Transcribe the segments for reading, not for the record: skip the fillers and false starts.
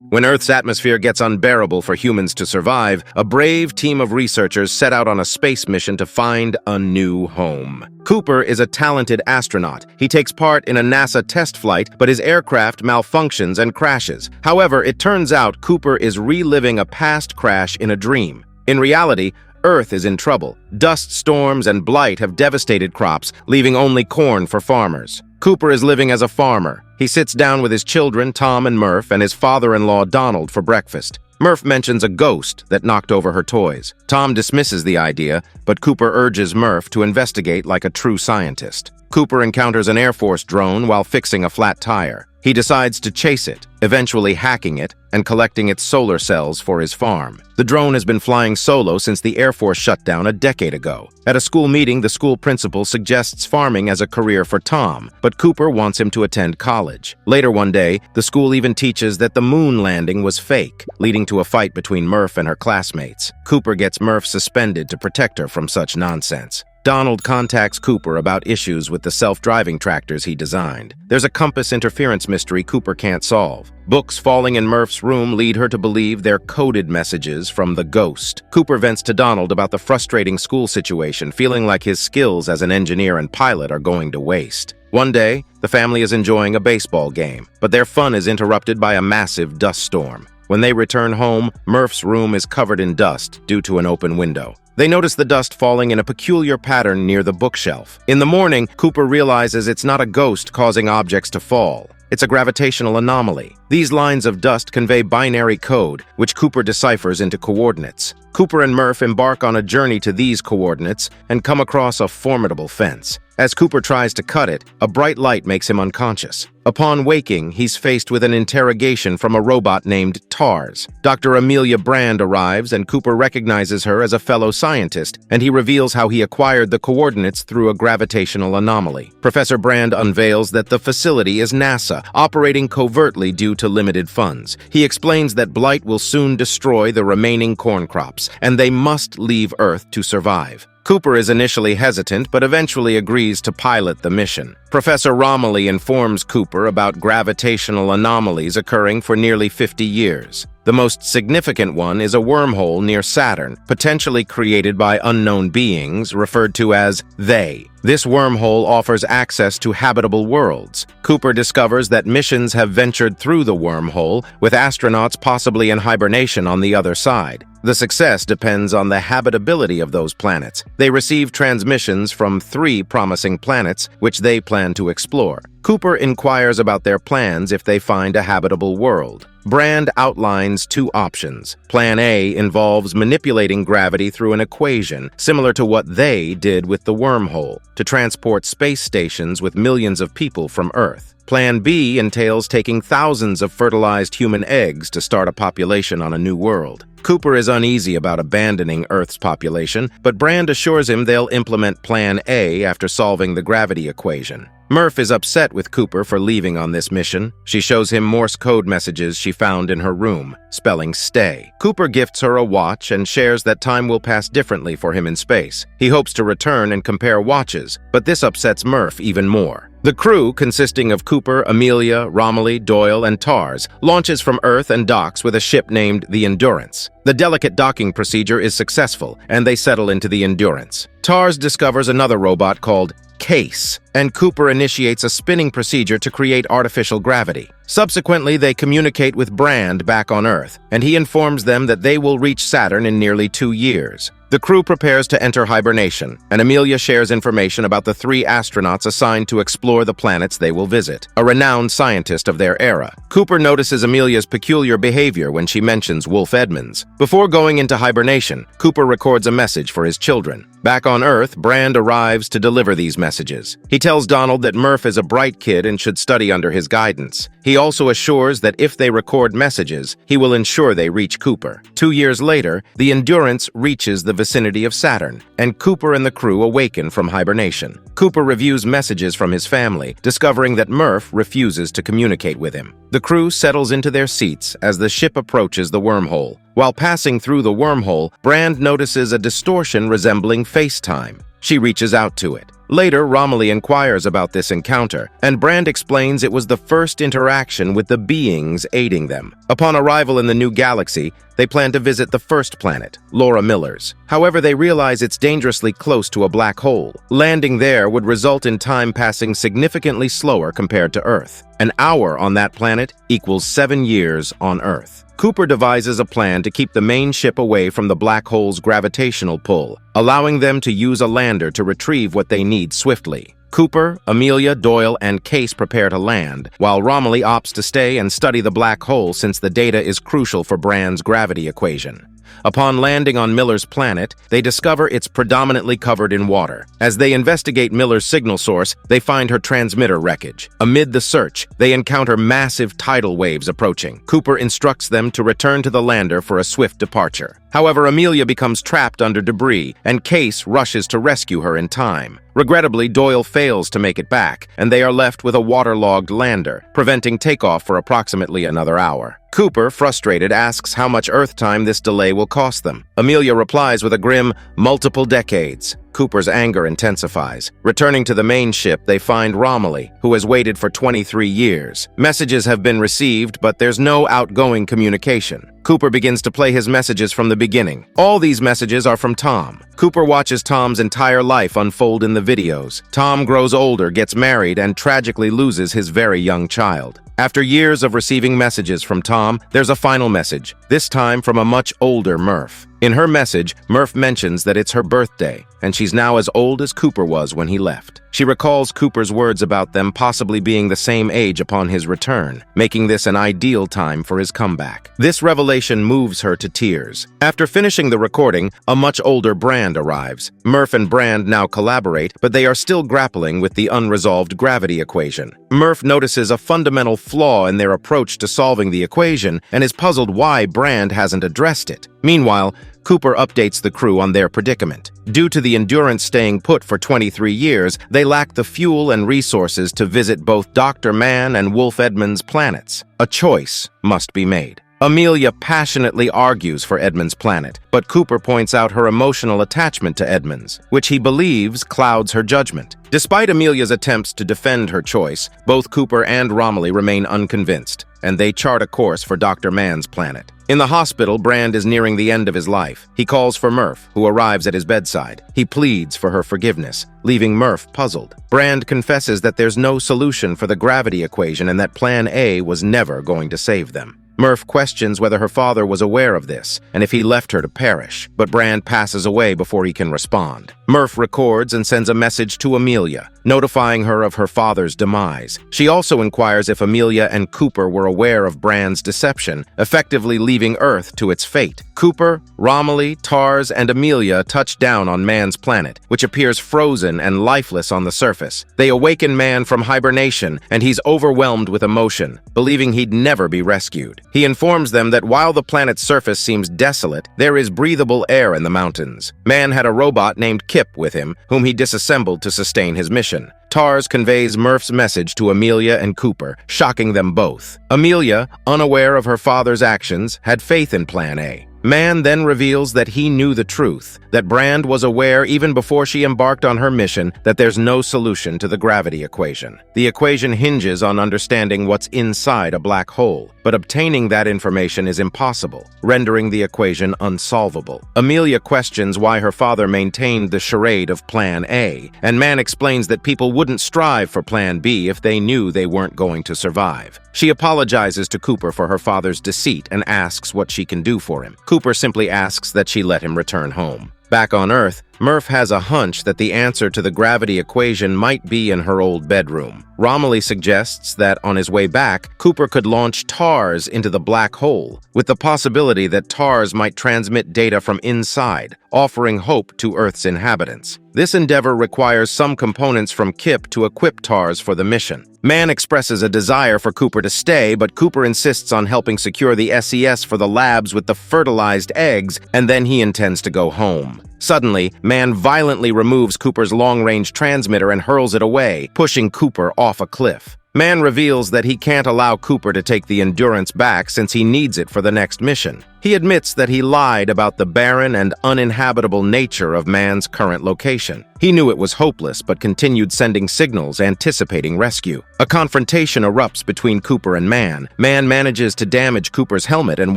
When Earth's atmosphere gets unbearable for humans to survive, a brave team of researchers set out on a space mission to find a new home. Cooper is a talented astronaut. He takes part in a NASA test flight, but his aircraft malfunctions and crashes. However, it turns out Cooper is reliving a past crash in a dream. In reality, Earth is in trouble. Dust storms and blight have devastated crops, leaving only corn for farmers. Cooper is living as a farmer. He sits down with his children, Tom and Murph, and his father-in-law, Donald, for breakfast. Murph mentions a ghost that knocked over her toys. Tom dismisses the idea, but Cooper urges Murph to investigate like a true scientist. Cooper encounters an Air Force drone while fixing a flat tire. He decides to chase it, eventually hacking it and collecting its solar cells for his farm. The drone has been flying solo since the Air Force shutdown a decade ago. At a school meeting, the school principal suggests farming as a career for Tom, but Cooper wants him to attend college. Later one day, the school even teaches that the moon landing was fake, leading to a fight between Murph and her classmates. Cooper gets Murph suspended to protect her from such nonsense. Donald contacts Cooper about issues with the self-driving tractors he designed. There's a compass interference mystery Cooper can't solve. Books falling in Murph's room lead her to believe they're coded messages from the ghost. Cooper vents to Donald about the frustrating school situation, feeling like his skills as an engineer and pilot are going to waste. One day, the family is enjoying a baseball game, but their fun is interrupted by a massive dust storm. When they return home, Murph's room is covered in dust due to an open window. They notice the dust falling in a peculiar pattern near the bookshelf. In the morning, Cooper realizes it's not a ghost causing objects to fall. It's a gravitational anomaly. These lines of dust convey binary code, which Cooper deciphers into coordinates. Cooper and Murph embark on a journey to these coordinates and come across a formidable fence. As Cooper tries to cut it, a bright light makes him unconscious. Upon waking, he's faced with an interrogation from a robot named TARS. Dr. Amelia Brand arrives, and Cooper recognizes her as a fellow scientist, and he reveals how he acquired the coordinates through a gravitational anomaly. Professor Brand unveils that the facility is NASA, operating covertly due to limited funds. He explains that blight will soon destroy the remaining corn crops, and they must leave Earth to survive. Cooper is initially hesitant, but eventually agrees to pilot the mission. Professor Romilly informs Cooper about gravitational anomalies occurring for nearly 50 years. The most significant one is a wormhole near Saturn, potentially created by unknown beings referred to as they. This wormhole offers access to habitable worlds. Cooper discovers that missions have ventured through the wormhole, with astronauts possibly in hibernation on the other side. The success depends on the habitability of those planets. They receive transmissions from 3 promising planets, which they plan to explore. Cooper inquires about their plans if they find a habitable world. Brand outlines 2 options. Plan A involves manipulating gravity through an equation, similar to what they did with the wormhole, to transport space stations with millions of people from Earth. Plan B entails taking thousands of fertilized human eggs to start a population on a new world. Cooper is uneasy about abandoning Earth's population, but Brand assures him they'll implement Plan A after solving the gravity equation. Murph is upset with Cooper for leaving on this mission. She shows him Morse code messages she found in her room, spelling stay. Cooper gifts her a watch and shares that time will pass differently for him in space. He hopes to return and compare watches, but this upsets Murph even more. The crew, consisting of Cooper, Amelia, Romilly, Doyle, and TARS, launches from Earth and docks with a ship named the Endurance. The delicate docking procedure is successful, and they settle into the Endurance. TARS discovers another robot called Case, and Cooper initiates a spinning procedure to create artificial gravity. Subsequently, they communicate with Brand back on Earth, and he informs them that they will reach Saturn in nearly 2 years. The crew prepares to enter hibernation, and Amelia shares information about the 3 astronauts assigned to explore the planets they will visit, a renowned scientist of their era. Cooper notices Amelia's peculiar behavior when she mentions Wolf Edmonds. Before going into hibernation, Cooper records a message for his children. Back on Earth, Brand arrives to deliver these messages. He tells Donald that Murph is a bright kid and should study under his guidance. He also assures that if they record messages, he will ensure they reach Cooper. 2 years later, the Endurance reaches the vicinity of Saturn, and Cooper and the crew awaken from hibernation. Cooper reviews messages from his family, discovering that Murph refuses to communicate with him. The crew settles into their seats as the ship approaches the wormhole. While passing through the wormhole, Brand notices a distortion resembling FaceTime. She reaches out to it. Later, Romilly inquires about this encounter, and Brand explains it was the first interaction with the beings aiding them. Upon arrival in the new galaxy, they plan to visit the first planet, Laura Miller's. However, they realize it's dangerously close to a black hole. Landing there would result in time passing significantly slower compared to Earth. An hour on that planet equals 7 years on Earth. Cooper devises a plan to keep the main ship away from the black hole's gravitational pull, allowing them to use a lander to retrieve what they need swiftly. Cooper, Amelia, Doyle, and Case prepare to land, while Romilly opts to stay and study the black hole since the data is crucial for Brand's gravity equation. Upon landing on Miller's planet, they discover it's predominantly covered in water. As they investigate Miller's signal source, they find her transmitter wreckage. Amid the search, they encounter massive tidal waves approaching. Cooper instructs them to return to the lander for a swift departure. However, Amelia becomes trapped under debris, and Case rushes to rescue her in time. Regrettably, Doyle fails to make it back, and they are left with a waterlogged lander, preventing takeoff for approximately another hour. Cooper, frustrated, asks how much Earth time this delay will cost them. Amelia replies with a grim, multiple decades. Cooper's anger intensifies. Returning to the main ship, they find Romilly, who has waited for 23 years. Messages have been received, but there's no outgoing communication. Cooper begins to play his messages from the beginning. All these messages are from Tom. Cooper watches Tom's entire life unfold in the videos. Tom grows older, gets married, and tragically loses his very young child. After years of receiving messages from Tom, there's a final message, this time from a much older Murph. In her message, Murph mentions that it's her birthday, and she's now as old as Cooper was when he left. She recalls Cooper's words about them possibly being the same age upon his return, making this an ideal time for his comeback. This revelation moves her to tears. After finishing the recording, a much older Brand arrives. Murph and Brand now collaborate, but they are still grappling with the unresolved gravity equation. Murph notices a fundamental flaw in their approach to solving the equation and is puzzled why Brand hasn't addressed it. Meanwhile, Cooper updates the crew on their predicament. Due to the Endurance staying put for 23 years, they lack the fuel and resources to visit both Dr. Mann and Wolf Edmund's planets. A choice must be made. Amelia passionately argues for Edmund's planet, but Cooper points out her emotional attachment to Edmund's, which he believes clouds her judgment. Despite Amelia's attempts to defend her choice, both Cooper and Romilly remain unconvinced, and they chart a course for Dr. Mann's planet. In the hospital, Brand is nearing the end of his life. He calls for Murph, who arrives at his bedside. He pleads for her forgiveness, leaving Murph puzzled. Brand confesses that there's no solution for the gravity equation and that Plan A was never going to save them. Murph questions whether her father was aware of this and if he left her to perish, but Brand passes away before he can respond. Murph records and sends a message to Amelia, notifying her of her father's demise. She also inquires if Amelia and Cooper were aware of Brand's deception, effectively leaving Earth to its fate. Cooper, Romilly, Tars, and Amelia touch down on Mann's planet, which appears frozen and lifeless on the surface. They awaken Mann from hibernation, and he's overwhelmed with emotion, believing he'd never be rescued. He informs them that while the planet's surface seems desolate, there is breathable air in the mountains. Mann had a robot named Kip with him, whom he disassembled to sustain his mission. Tars conveys Murph's message to Amelia and Cooper, shocking them both. Amelia, unaware of her father's actions, had faith in Plan A. Mann then reveals that he knew the truth, that Brand was aware even before she embarked on her mission that there's no solution to the gravity equation. The equation hinges on understanding what's inside a black hole, but obtaining that information is impossible, rendering the equation unsolvable. Amelia questions why her father maintained the charade of Plan A, and Mann explains that people wouldn't strive for Plan B if they knew they weren't going to survive. She apologizes to Cooper for her father's deceit and asks what she can do for him. Cooper simply asks that she let him return home. Back on Earth, Murph has a hunch that the answer to the gravity equation might be in her old bedroom. Romilly suggests that on his way back, Cooper could launch Tars into the black hole, with the possibility that Tars might transmit data from inside, offering hope to Earth's inhabitants. This endeavor requires some components from Kip to equip Tars for the mission. Mann expresses a desire for Cooper to stay, but Cooper insists on helping secure the SES for the labs with the fertilized eggs, and then he intends to go home. Suddenly, Mann violently removes Cooper's long-range transmitter and hurls it away, pushing Cooper off a cliff. Mann reveals that he can't allow Cooper to take the Endurance back since he needs it for the next mission. He admits that he lied about the barren and uninhabitable nature of man's current location. He knew it was hopeless, but continued sending signals, anticipating rescue. A confrontation erupts between Cooper and Man. Man manages to damage Cooper's helmet and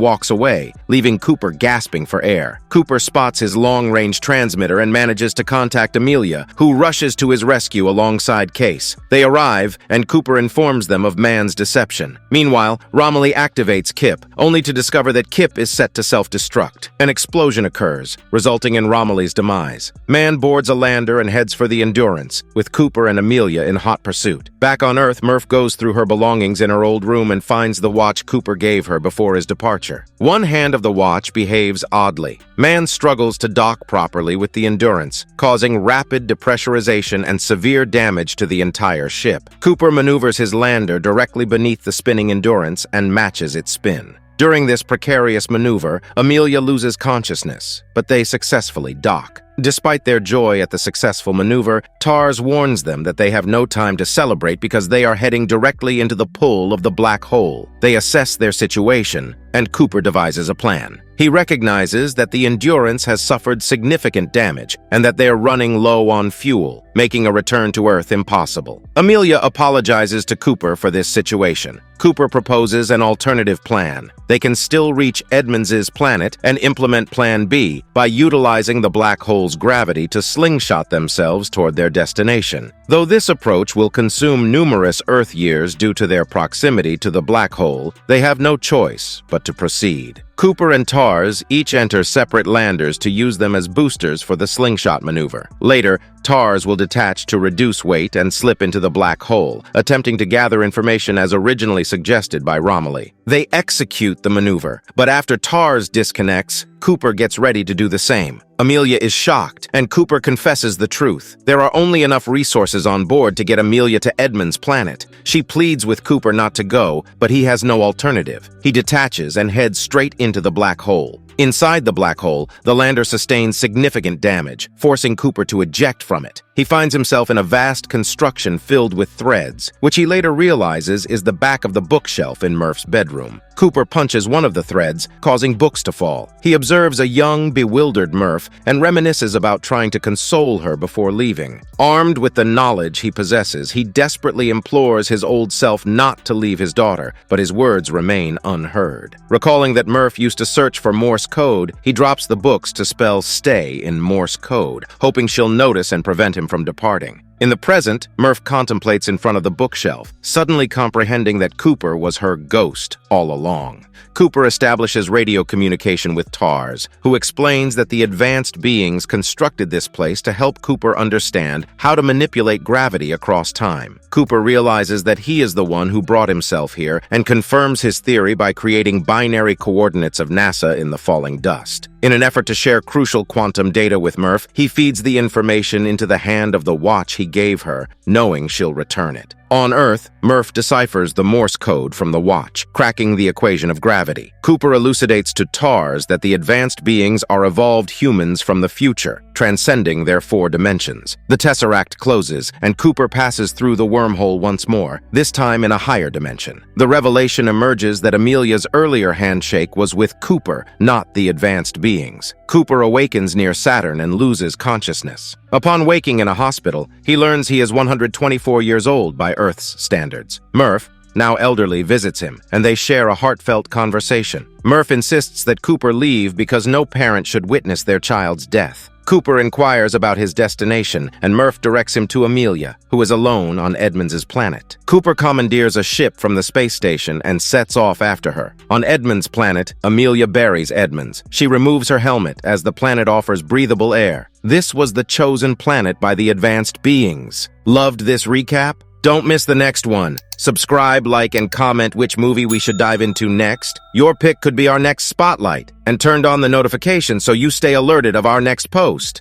walks away, leaving Cooper gasping for air. Cooper spots his long-range transmitter and manages to contact Amelia, who rushes to his rescue alongside Case. They arrive, and Cooper informs them of Man's deception. Meanwhile, Romilly activates Kip, only to discover that Kip is set to self-destruct. An explosion occurs, resulting in Romilly's demise. Man boards a lander and heads for the Endurance, with Cooper and Amelia in hot pursuit. Back on Earth, Murph goes through her belongings in her old room and finds the watch Cooper gave her before his departure. One hand of the watch behaves oddly. Man struggles to dock properly with the Endurance, causing rapid depressurization and severe damage to the entire ship. Cooper maneuvers his lander directly beneath the spinning Endurance and matches its spin. During this precarious maneuver, Amelia loses consciousness, but they successfully dock. Despite their joy at the successful maneuver, TARS warns them that they have no time to celebrate because they are heading directly into the pull of the black hole. They assess their situation, and Cooper devises a plan. He recognizes that the Endurance has suffered significant damage and that they are running low on fuel, making a return to Earth impossible. Amelia apologizes to Cooper for this situation. Cooper proposes an alternative plan. They can still reach Edmonds's planet and implement Plan B by utilizing the black hole's gravity to slingshot themselves toward their destination. Though this approach will consume numerous Earth years due to their proximity to the black hole, they have no choice but to proceed. Cooper and TARS each enter separate landers to use them as boosters for the slingshot maneuver. Later, TARS will detach to reduce weight and slip into the black hole, attempting to gather information as originally suggested by Romilly. They execute the maneuver, but after TARS disconnects, Cooper gets ready to do the same. Amelia is shocked, and Cooper confesses the truth. There are only enough resources on board to get Amelia to Edmund's planet. She pleads with Cooper not to go, but he has no alternative. He detaches and heads straight into the black hole. Inside the black hole, the lander sustains significant damage, forcing Cooper to eject from it. He finds himself in a vast construction filled with threads, which he later realizes is the back of the bookshelf in Murph's bedroom. Cooper punches one of the threads, causing books to fall. He observes a young, bewildered Murph and reminisces about trying to console her before leaving. Armed with the knowledge he possesses, he desperately implores his old self not to leave his daughter, but his words remain unheard. Recalling that Murph used to search for Morse code, he drops the books to spell stay in Morse code, hoping she'll notice and prevent him from departing. In the present, Murph contemplates in front of the bookshelf, suddenly comprehending that Cooper was her ghost all along. Cooper establishes radio communication with TARS, who explains that the advanced beings constructed this place to help Cooper understand how to manipulate gravity across time. Cooper realizes that he is the one who brought himself here and confirms his theory by creating binary coordinates of NASA in the falling dust. In an effort to share crucial quantum data with Murph, he feeds the information into the hand of the watch he gave her, knowing she'll return it. On Earth, Murph deciphers the Morse code from the watch, cracking the equation of gravity. Cooper elucidates to TARS that the advanced beings are evolved humans from the future, transcending their 4 dimensions. The Tesseract closes, and Cooper passes through the wormhole once more, this time in a higher dimension. The revelation emerges that Amelia's earlier handshake was with Cooper, not the advanced beings. Cooper awakens near Saturn and loses consciousness. Upon waking in a hospital, he learns he is 124 years old by Earth's standards. Murph, now elderly, visits him, and they share a heartfelt conversation. Murph insists that Cooper leave because no parent should witness their child's death. Cooper inquires about his destination, and Murph directs him to Amelia, who is alone on Edmonds's planet. Cooper commandeers a ship from the space station and sets off after her. On Edmonds' planet, Amelia buries Edmonds. She removes her helmet as the planet offers breathable air. This was the chosen planet by the advanced beings. Loved this recap? Don't miss the next one. Subscribe, like, and comment which movie we should dive into next. Your pick could be our next spotlight. And turn on the notifications so you stay alerted of our next post.